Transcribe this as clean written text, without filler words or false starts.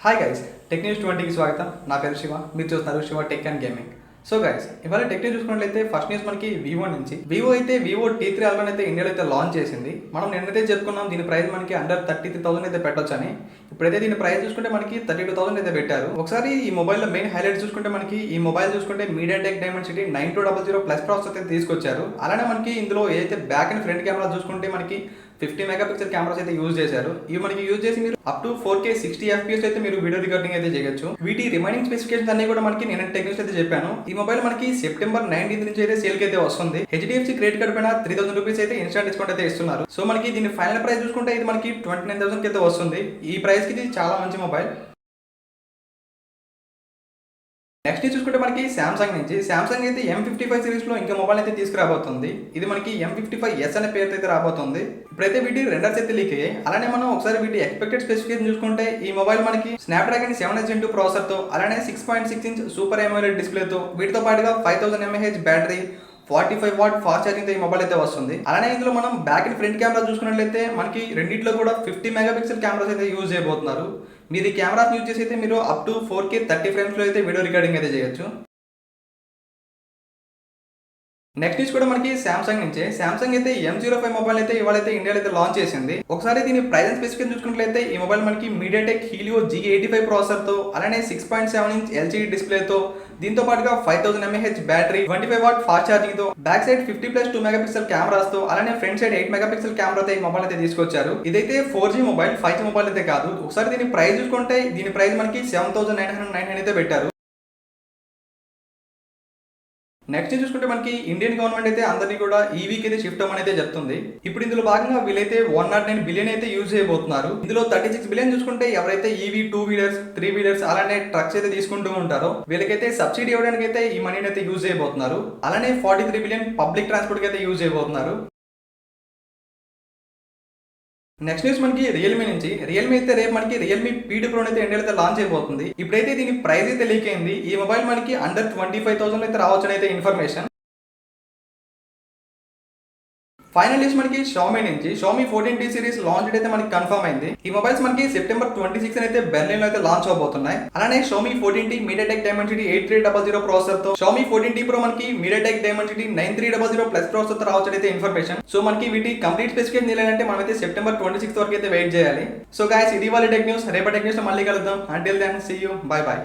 Hi guys, tech news 20కి స్వాగతం. నా పేరు శివ. మీరు చూస్తున్నారు Shiva tech and gaming. So guys, ఇవాళ టెక్ న్యూస్ చూసుకున్నట్లయితే ఫస్ట్ న్యూస్ మనకి వివో నుంచి. వివో T3 అల్ట్రా అయితే ఇండియాలో అయితే లాంచ్ చేసింది. మనం నిన్నైతే చెప్పుకున్నాం దీని ప్రైస్ మనకి అండర్ 33,000 అయితే పెట్టొచ్చని. ఇప్పుడైతే దీని ప్రైస్ చూసుకుంటే మనకి 32,000 అయితే పెట్టారు. ఒకసారి ఈ మొబైల్లో మెయిన్ హైలైట్స్ చూసుకుంటే మనకి ఈ మొబైల్ చూసుకుంటే MediaTek Dimensity 9200 ప్లస్ ప్రాసెసర్ అయితే తీసుకొచ్చారు. అలానే మనకి ఇందులో ఏదైతే బ్యాక్ అండ్ ఫ్రంట్ కెమెరా చూసుకుంటే మనకి 50 మెగాపిక్సెల్ కెమెరాస్ అయితే యూజ్ చేశారు. ఇవి మనకి యూజ్ చేసి మీరు అప్ టు 4K 60 FPS అయితే మీరు వీడియో రికార్డింగ్ అయితే చేయొచ్చు. వీటి రిమైనింగ్ స్పెసిఫికేషన్స్ అన్ని కూడా మనకి నేను టెక్ న్యూస్ అయితే చెప్పాను. ఈ మొబైల్ మనకి సెప్టెంబర్ 19 నుంచి అయితే సేల్ కి అయితే వస్తుంది. HDFC క్రెడిట్ కార్డ్ పైన 3000 రూపీస్ అయితే ఇన్స్టెంట్ డిస్కౌంట్ అయితే ఇస్తున్నారు. సో మనకి దీని ఫైనల్ ప్రైస్ చూసుకుంటే ఇది మనకి 29,000 కి అయితే వస్తుంది. ఈ ప్రైస్ కి ఇది చాలా మంచి మొబైల్. నెక్స్ట్ చూసుకుంటే మనకి సామ్సంగ్ నుంచి. సామ్సంగ్ అయితే M55 సిరీస్ లో ఇంకా మొబైల్ అయితే తీసుకురాబోతుంది. ఇది మనకి M55S అనే పేరుతో అయితే రాబోతుంది. ఇప్పుడైతే వీటి రెండర్స్ అయితే లీక్ అయ్యాయి. అలానే మనం ఒకసారి వీటి ఎక్స్పెక్టెడ్ స్పెసిఫికేషన్ చూసుకుంటే ఈ మొబైల్ మనకి స్నాప్డ్రాగన్ 7 Gen 2 ప్రాసెసర్ తో, అలానే 6.6 ఇంచ్ సూపర్ AMOLED డిస్ప్లే తో, వీటితో పాటుగా 5000 mAh battery, 45 watt fast charging తో ఈ మొబైల్ అయితే వస్తుంది. అలానే ఇందులో మనం బ్యాక్ అండ్ ఫ్రంట్ కెమెరా చూసుకున్నట్లయితే మనకి రెండిట్లో కూడా 50 మెగాపిక్సెల్ కెమెరాస్ అయితే యూజ్ చేయబోతున్నారు. మీరు ఈ కెమెరాస్ యూజ్ చేసి అయితే మీరు అప్ టు 4K 30 ఫ్రేమ్స్ లో అయితే వీడియో రికార్డింగ్ అయితే చేయొచ్చు. నెక్స్ట్ న్యూస్ కూడా మనకి సామ్సంగ్ నుంచే. సామ్సంగ్ అయితే M05 మొబైల్ అయితే ఇవాళైతే ఇండియాలో అయితే లాంచ్ చేసింది. ఒకసారి దీని ప్రైస్ అండ్ స్పెసిఫికేషన్ చూసుకున్నట్లయితే ఈ మొబైల్ మనకి MediaTek Helio G85 ప్రాసెసర్ తో, అలానే 6.7 ఇంచ్ LCD డిస్ప్లే తో, దీంతో పాటుగా 5000 mAh battery, 25 watt fast charging తో, బ్యాక్ సైడ్ 50+2 మెగాపిక్సెల్ కెమెరాస్ తో, అలానే ఫ్రంట్ సైడ్ 8 మెగాపిక్సెల్ కెమెరాతో ఈ మొబైల్ అయితే తీసుకొచ్చారు. ఇదైతే 4G మొబైల్, 5G మొబైల్ అయితే కాదు. ఒకసారి దీని ప్రైస్ చూసుకుంటే దీని ప్రైస్ మనకి 7,999 అయితే పెట్టారు. నెక్స్ట్ చూసుకుంటే మనకి ఇండియన్ గవర్నమెంట్ అయితే అందరినీ కూడా ఈవీకి అయితే షిఫ్ట్ అవ్వమని అయితే చెప్తుంది. ఇప్పుడు ఇందులో భాగంగా వీళ్ళైతే 109 బిలియన్ అయితే యూజ్ చేయబోతున్నారు. ఇందులో 36 బిలియన్ చూసుకుంటే ఎవరైతే ఈవీ 2 వీలర్స్ 3 వీలర్స్ అలానే ట్రక్స్ అయితే తీసుకుంటూ ఉంటారో వీళ్ళకైతే సబ్సిడీ ఇవ్వడానికి అయితే ఈ మనీని అయితే యూజ్ చేయబోతున్నారు. అలానే 43 బిలియన్ పబ్లిక్ ట్రాన్స్పోర్ట్ కి అయితే యూజ్ చేయబోతున్నారు. నెక్స్ట్ న్యూస్ మనకి రియల్మీ నుంచి. రియల్మీ అయితే రేపు మనకి రియల్మీ P2 Pro అయితే ఇండియాలో అయితే లాంచ్ అయిపోతుంది. ఇప్పుడైతే దీని ప్రైస్ అయితే లీక్ అయింది. ఈ మొబైల్ మనకి అండర్ 25,000 అయితే రావచ్చు అయితే ఇన్ఫర్మేషన్. ఫైనల్ న్యూస్ మనకి Xiaomi నుంచి. Xiaomi 14T సిరీస్ లాంచ్ అయితే మనకి కన్ఫర్మ్ అయింది. ఈ మొబైల్స్ మనకి సెప్టెంబర్ 26 అయితే బెర్లిన్ లో అయితే లాంచ్ అవబోతున్నాయి. అలానే Xiaomi 14T MediaTek Dimensity 8300 processor తో, Xiaomi 14T Pro మనకి MediaTek Dimensity 9300 ప్లస్ ప్రాసెసర్ తో రావచ్చు అయితే ఇన్ఫర్మేషన్. సో మనకి వీటి కంప్లీట్ స్పెసిఫికేషన్ తెలియాలంటే మనం అయితే సెప్టెంబర్ 26 వరకు అయితే వెయిట్ చేయాలి. సో గైస్, ఇది వాళ్ళ టెక్ న్యూస్. రేపటి టెక్ న్యూస్ లో మళ్ళీ కలుద్దాం. Until then see you, bye by.